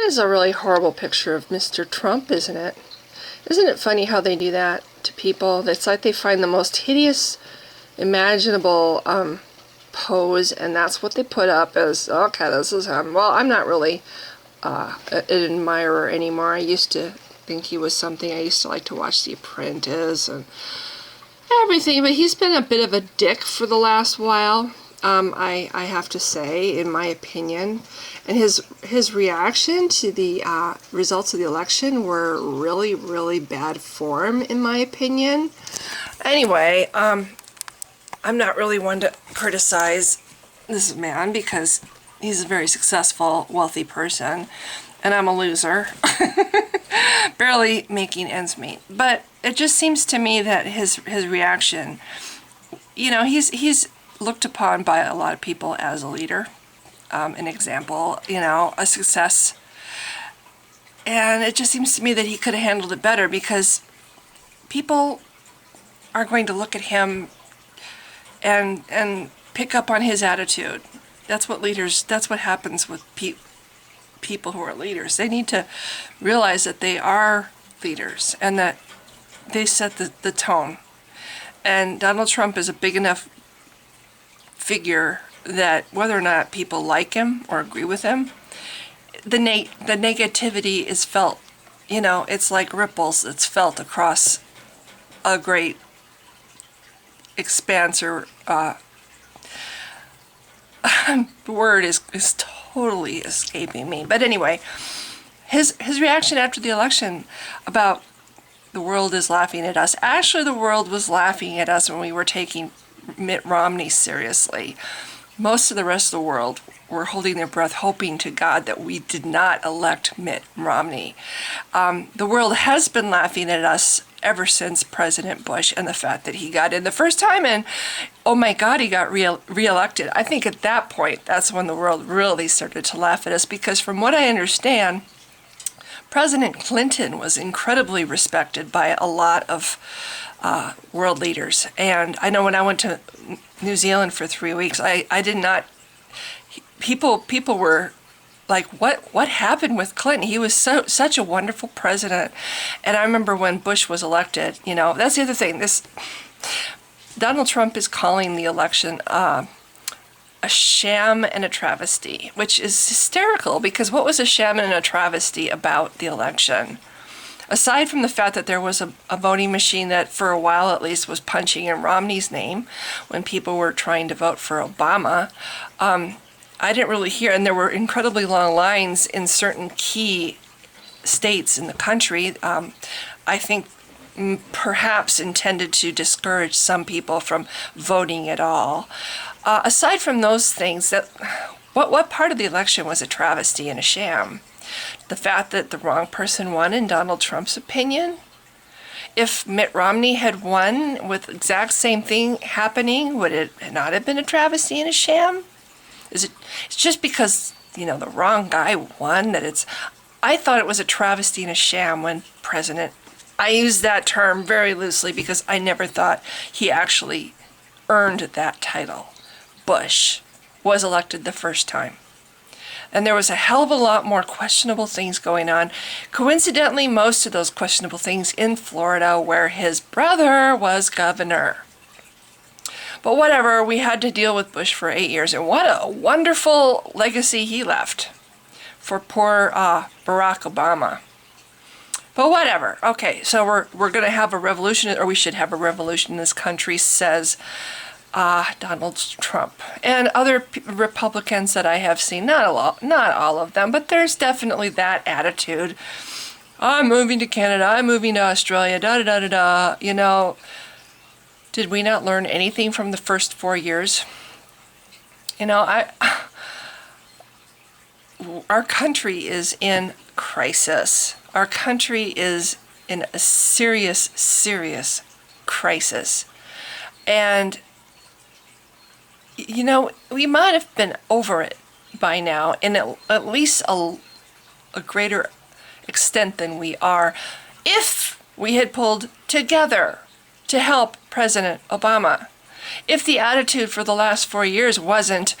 is a really horrible picture of Mr. Trump, isn't it? Isn't it funny how they do that to people? It's like they find the most hideous imaginable pose, and that's what they put up as, okay, this is him. Well, I'm not really an admirer anymore. I used to think he was something. I used to like to watch The Apprentice and everything, but he's been a bit of a dick for the last while. I have to say, in my opinion, and his reaction to the results of the election were really, really bad form, in my opinion. Anyway, I'm not really one to criticize this man because he's a very successful, wealthy person, and I'm a loser, barely making ends meet. But it just seems to me that his reaction, you know, he's looked upon by a lot of people as a leader, an example, you know, a success. And it just seems to me that he could have handled it better because people are going to look at him and pick up on his attitude. That's what happens with people who are leaders. They need to realize that they are leaders and that they set the tone. And Donald Trump is a big enough figure that whether or not people like him or agree with him, the negativity is felt. You know, it's like ripples. It's felt across a great expanse, or the word is totally escaping me. But anyway, his reaction after the election about the world is laughing at us. Actually, the world was laughing at us when we were taking Mitt Romney seriously. Most of the rest of the world were holding their breath, hoping to God that we did not elect Mitt Romney. The world has been laughing at us ever since President Bush and the fact that he got in the first time, and oh my God, he got reelected. I think at that point, that's when the world really started to laugh at us, because from what I understand, President Clinton was incredibly respected by a lot of world leaders. And I know when I went to New Zealand for 3 weeks, I did not, people were like, what happened with Clinton? He was such a wonderful president. And I remember when Bush was elected, you know, that's the other thing. Donald Trump is calling the election a sham and a travesty, which is hysterical, because what was a sham and a travesty about the election? Aside from the fact that there was a voting machine that for a while at least was punching in Romney's name when people were trying to vote for Obama, I didn't really hear, and there were incredibly long lines in certain key states in the country, I think perhaps intended to discourage some people from voting at all. Aside from those things, what part of the election was a travesty and a sham? The fact that the wrong person won, in Donald Trump's opinion? If Mitt Romney had won with the exact same thing happening, would it not have been a travesty and a sham? It's just because, you know, the wrong guy won that it's... I thought it was a travesty and a sham when I use that term very loosely because I never thought he actually earned that title. Bush was elected the first time. And there was a hell of a lot more questionable things going on. Coincidentally, most of those questionable things in Florida, where his brother was governor. But whatever, we had to deal with Bush for 8 years, and what a wonderful legacy he left for poor Barack Obama. But whatever. Okay, so we're going to have a revolution, or we should have a revolution in this country, says Donald Trump. And other Republicans that I have seen, not all of them, but there's definitely that attitude. I'm moving to Canada, I'm moving to Australia, da-da-da-da-da, you know. Did we not learn anything from the first 4 years? You know, our country is in crisis. Our country is in a serious, serious crisis. And, you know, we might have been over it by now in at least a greater extent than we are, if we had pulled together to help President Obama. If the attitude for the last 4 years wasn't,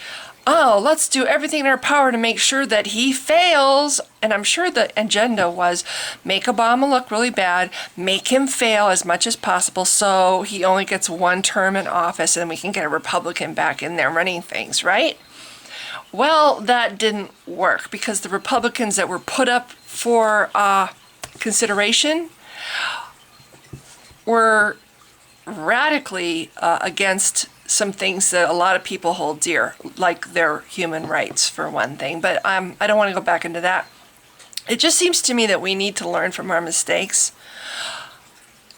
oh, let's do everything in our power to make sure that he fails. And I'm sure the agenda was make Obama look really bad, make him fail as much as possible so he only gets one term in office and we can get a Republican back in there running things, right? Well, that didn't work because the Republicans that were put up for consideration were radically against some things that a lot of people hold dear, like their human rights, for one thing. But I don't want to go back into that. It just seems to me that we need to learn from our mistakes.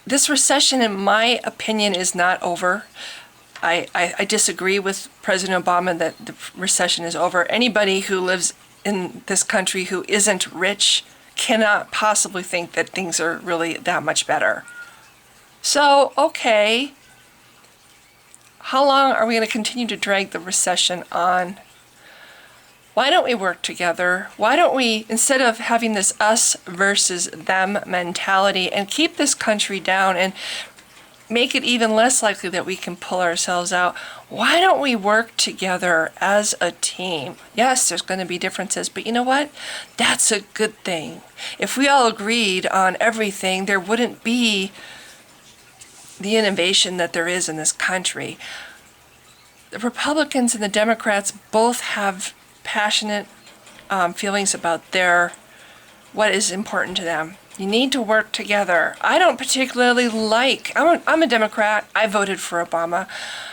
This recession, in my opinion, is not over. I disagree with President Obama that the recession is over. Anybody who lives in this country who isn't rich cannot possibly think that things are really that much better. So, okay, how long are we going to continue to drag the recession on? Why don't we work together? Why don't we, instead of having this us versus them mentality, and keep this country down and make it even less likely that we can pull ourselves out, why don't we work together as a team? Yes, there's going to be differences, but you know what? That's a good thing. If we all agreed on everything, there wouldn't be the innovation that there is in this country. The Republicans and the Democrats both have passionate feelings about what is important to them. You need to work together. I don't particularly I'm a Democrat. I voted for Obama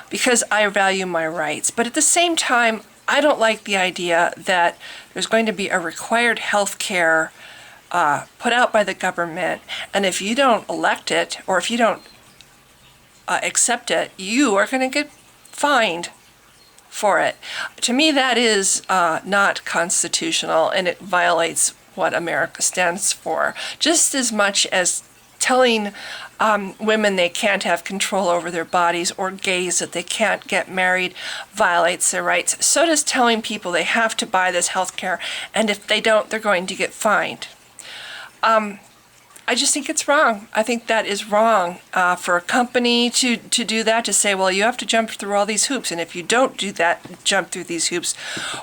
because I value my rights. But at the same time, I don't like the idea that there's going to be a required health care put out by the government. And if you don't elect it, or if you don't accept it, you are going to get fined for it. To me, that is not constitutional, and it violates what America stands for, just as much as telling women they can't have control over their bodies, or gays that they can't get married, violates their rights. So does telling people they have to buy this health care, and if they don't, they're going to get fined. I just think it's wrong. I think that is wrong for a company to do that, to say, well, you have to jump through all these hoops, and if you don't do that, jump through these hoops,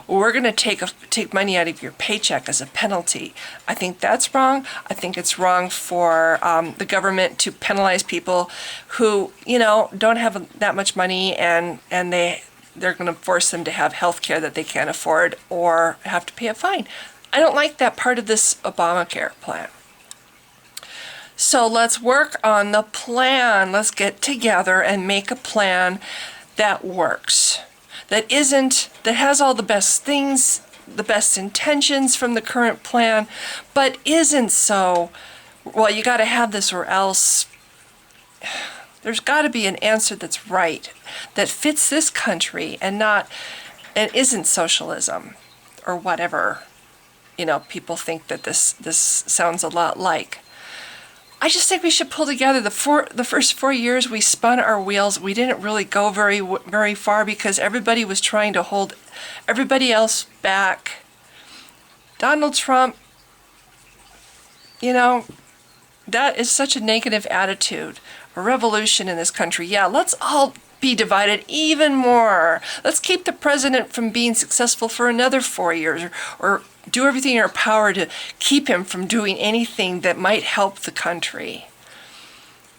we're going to take money out of your paycheck as a penalty. I think that's wrong. I think it's wrong for the government to penalize people who, don't have that much money, and they're going to force them to have health care that they can't afford or have to pay a fine. I don't like that part of this Obamacare plan. So let's work on the plan. Let's get together and make a plan that works, that has all the best things, the best intentions from the current plan, but isn't so, well, you got to have this or else. There's got to be an answer that's right, that fits this country and isn't socialism or whatever. People think that this sounds a lot like. I just think we should pull together. The first 4 years we spun our wheels. We didn't really go very far because everybody was trying to hold everybody else back. Donald Trump, that is such a negative attitude, a revolution in this country. Yeah, let's all be divided even more. Let's keep the president from being successful for another 4 years, or do everything in our power to keep him from doing anything that might help the country.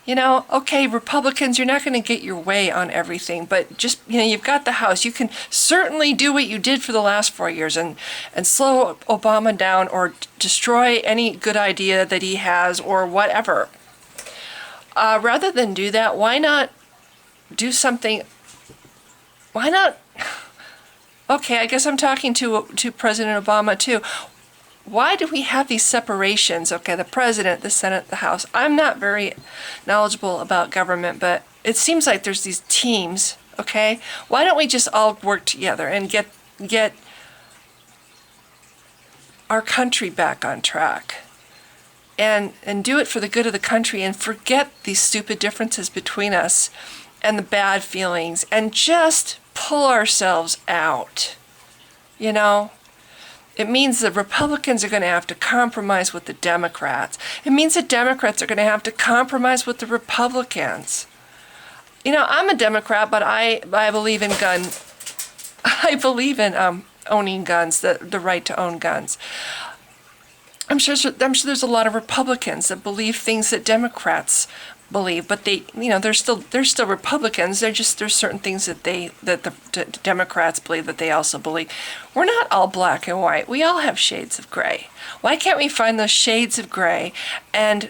Okay, Republicans, you're not going to get your way on everything, but just, you've got the House. You can certainly do what you did for the last 4 years and slow Obama down or destroy any good idea that he has or whatever. Rather than do that, why not do something? Why not? Okay, I guess I'm talking to President Obama too. Why do we have these separations? Okay, the president, the Senate, the House. I'm not very knowledgeable about government, but it seems like there's these teams, okay? Why don't we just all work together and get our country back on track? And do it for the good of the country, and forget these stupid differences between us and the bad feelings, and just pull ourselves out. It means the Republicans are going to have to compromise with the Democrats. It means the Democrats are going to have to compromise with the Republicans. I'm a Democrat, but I believe in gun I believe in owning guns, the right to own guns. I'm sure there's a lot of Republicans that believe things that Democrats believe, but they're still Republicans. There's certain things that the Democrats believe that they also believe. We're not all black and white. We all have shades of gray. Why can't we find those shades of gray and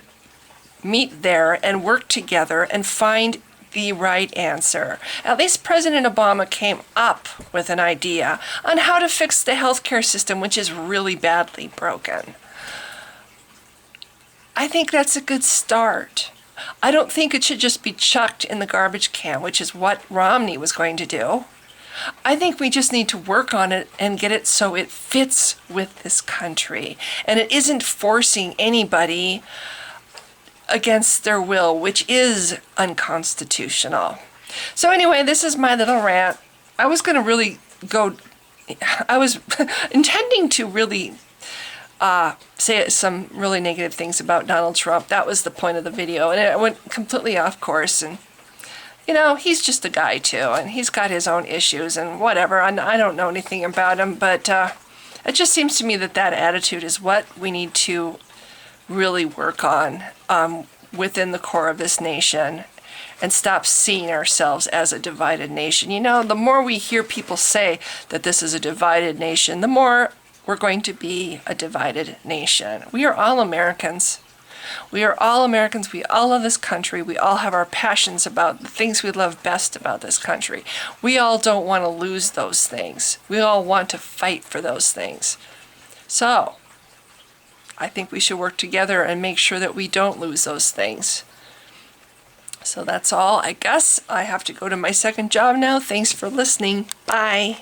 meet there and work together and find the right answer? At least President Obama came up with an idea on how to fix the healthcare system, which is really badly broken. I think that's a good start. I don't think it should just be chucked in the garbage can, which is what Romney was going to do. I think we just need to work on it and get it so it fits with this country. And it isn't forcing anybody against their will, which is unconstitutional. So anyway, this is my little rant. I was intending to really say some really negative things about Donald Trump. That was the point of the video, and it went completely off course. And he's just a guy too, and he's got his own issues and whatever. I don't know anything about him, but it just seems to me that attitude is what we need to really work on within the core of this nation, and stop seeing ourselves as a divided nation. The more we hear people say that this is a divided nation, the more we're going to be a divided nation. We are all Americans. We are all Americans. We all love this country. We all have our passions about the things we love best about this country. We all don't want to lose those things. We all want to fight for those things. So, I think we should work together and make sure that we don't lose those things. So that's all. I guess I have to go to my second job now. Thanks for listening. Bye.